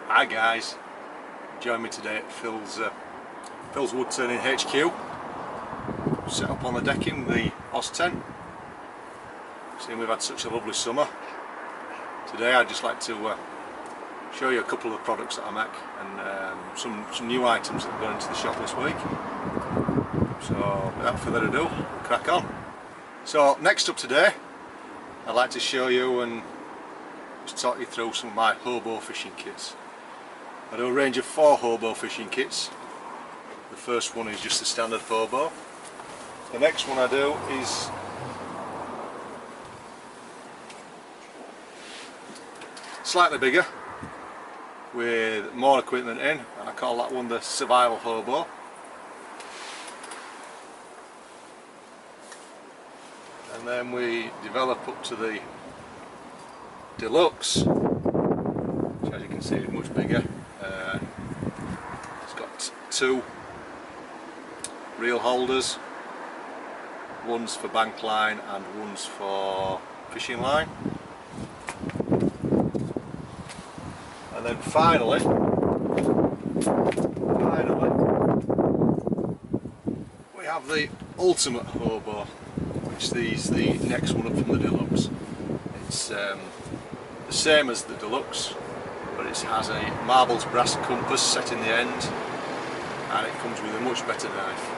Hi guys, join me today at Phil's wood turning HQ. Set up on the decking with the Oz tent. Seeing we've had such a lovely summer. Today I'd just like to show you a couple of the products that I make and some new items that have gone into the shop this week. So without further ado, we'll crack on. So next up today, I'd like to show you and just talk you through some of my Hobo fishing kits. I do a range of 4 Hobo fishing kits. The first one is just the standard Hobo. The next one I do is slightly bigger with more equipment in, and I call that one the Survival Hobo. And then we develop up to the Deluxe, which as you can see is much bigger. It's got 2 reel holders, one's for bank line and one's for fishing line. And then finally we have the Ultimate Hobo, which is the next one up from the Deluxe. It's the same as the Deluxe, but it has a marbles brass compass set in the end, and it comes with a much better knife.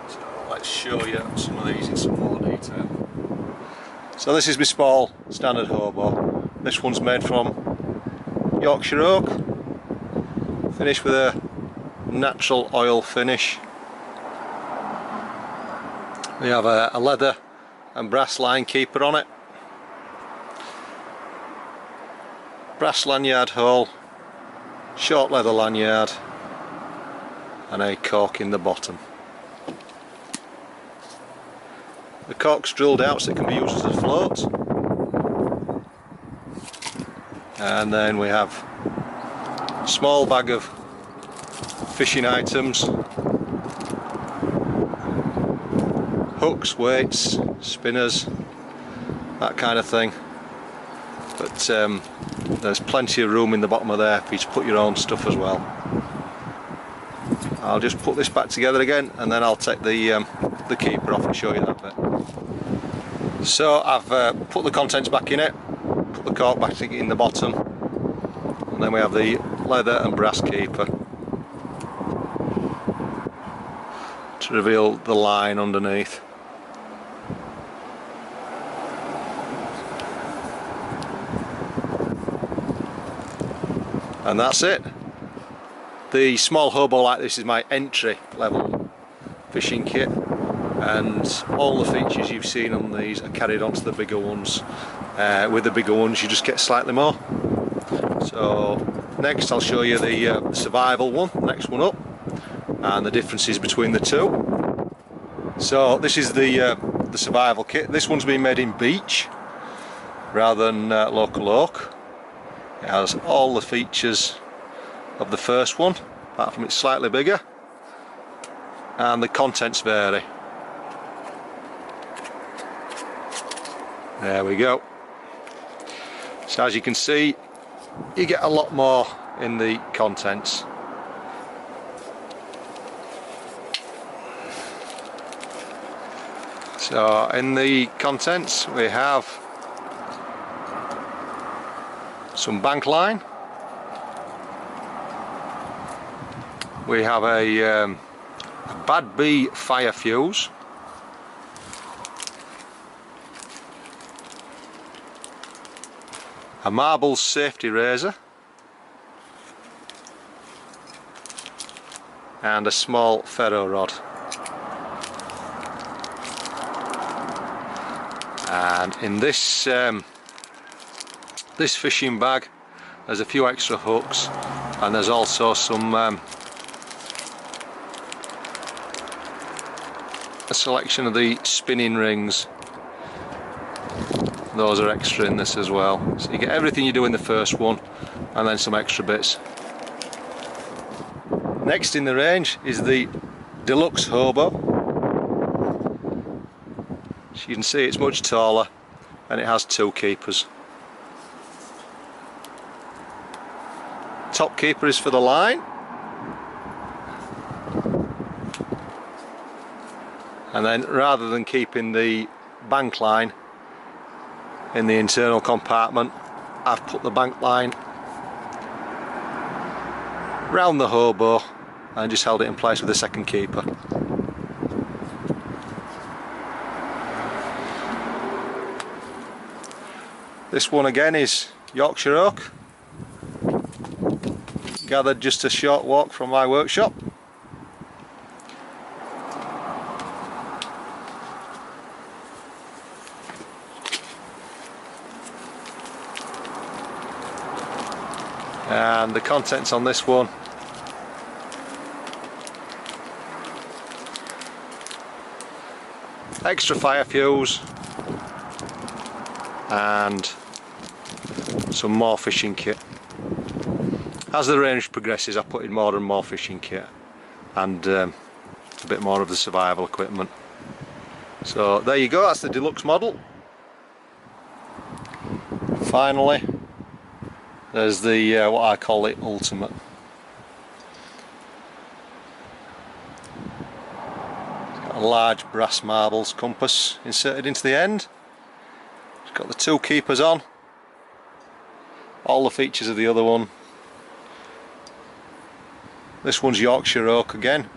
So let's show you some of these in some more detail. So this is my small standard Hobo. This one's made from Yorkshire oak, finished with a natural oil finish. We have a leather and brass line keeper on it, brass lanyard hole, short leather lanyard, and a cork in the bottom. The cork's drilled out so it can be used as a float. And then we have a small bag of fishing items, hooks, weights, spinners, that kind of thing. But there's plenty of room in the bottom of there for you to put your own stuff as well. I'll just put this back together again, and then I'll take the keeper off and show you that bit. So I've put the contents back in it, put the cork back in the bottom, and then we have the leather and brass keeper to reveal the line underneath. And that's it. The small Hobo like this is my entry level fishing kit, and all the features you've seen on these are carried onto the bigger ones. With the bigger ones you just get slightly more. So next I'll show you the survival one, next one up, and the differences between the two. So this is the survival kit. This one's been made in beech rather than local oak. It has all the features of the first one, apart from it's slightly bigger, and the contents vary. There we go. So as you can see, you get a lot more in the contents. So in the contents we have some bank line, we have a Bad Bee fire fuse, a marbles safety razor, and a small ferro rod. And in this this fishing bag there's a few extra hooks, and there's also some a selection of the spinning rings. Those are extra in this as well. So you get everything you do in the first one, and then some extra bits. Next in the range is the Deluxe Hobo. So you can see it's much taller, and it has 2 keepers. top keeper is for the line, and then rather than keeping the bank line in the internal compartment, I've put the bank line round the hobo and just held it in place with the second keeper. This one again is Yorkshire oak, gathered just a short walk from my workshop. And the contents on this one: extra fire fuse and some more fishing kit. As the range progresses, I put in more and more fishing kit and a bit more of the survival equipment. So there you go, that's the deluxe model. Finally, there's the what I call it ultimate. It's got a large brass marbles compass inserted into the end. It's got the two keepers on, all the features of the other one. This one's Yorkshire oak again.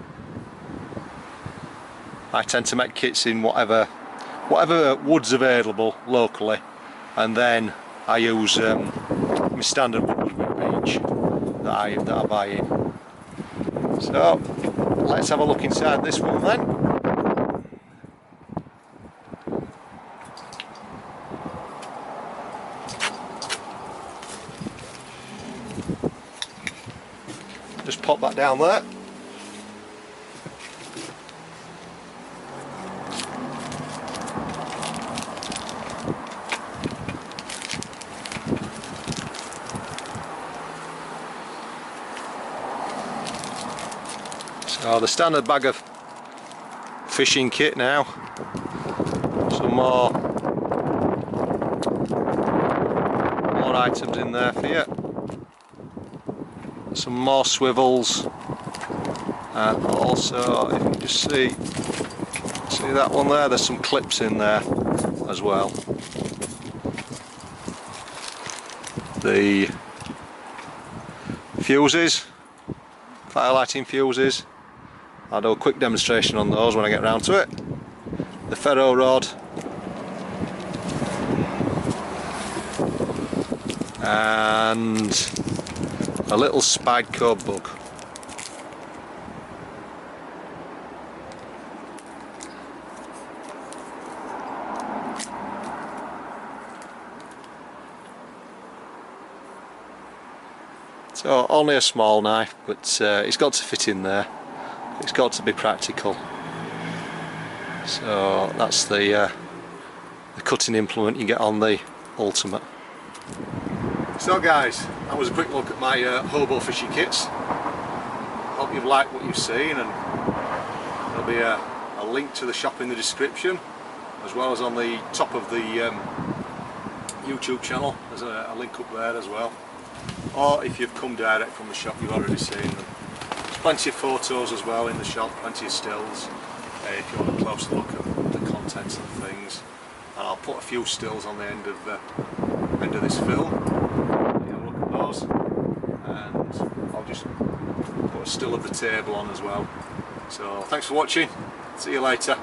I tend to make kits in whatever wood's available locally, and then I use my standard woodland beech that I buy in. So let's have a look inside this one then. Just pop that down there. So the standard bag of fishing kit now. Some more items in there for you. Some more swivels, and also, if you can just see that one there, there's some clips in there as well. The fuses, fire lighting fuses, I'll do a quick demonstration on those when I get round to it. The ferro rod, and a little Spyderco bug. So only a small knife, but it's got to fit in there. It's got to be practical. So that's the cutting implement you get on the Ultimate. So guys, that was a quick look at my Hobo fishing kits. Hope you've liked what you've seen, and there'll be a link to the shop in the description, as well as on the top of the YouTube channel. There's a link up there as well. Or if you've come direct from the shop, you've already seen them. There's plenty of photos as well in the shop, plenty of stills if you want a closer look at the contents and things. And I'll put a few stills on the end of this film. Look at those, and I'll just put a still of the table on as well. So thanks for watching. See you later.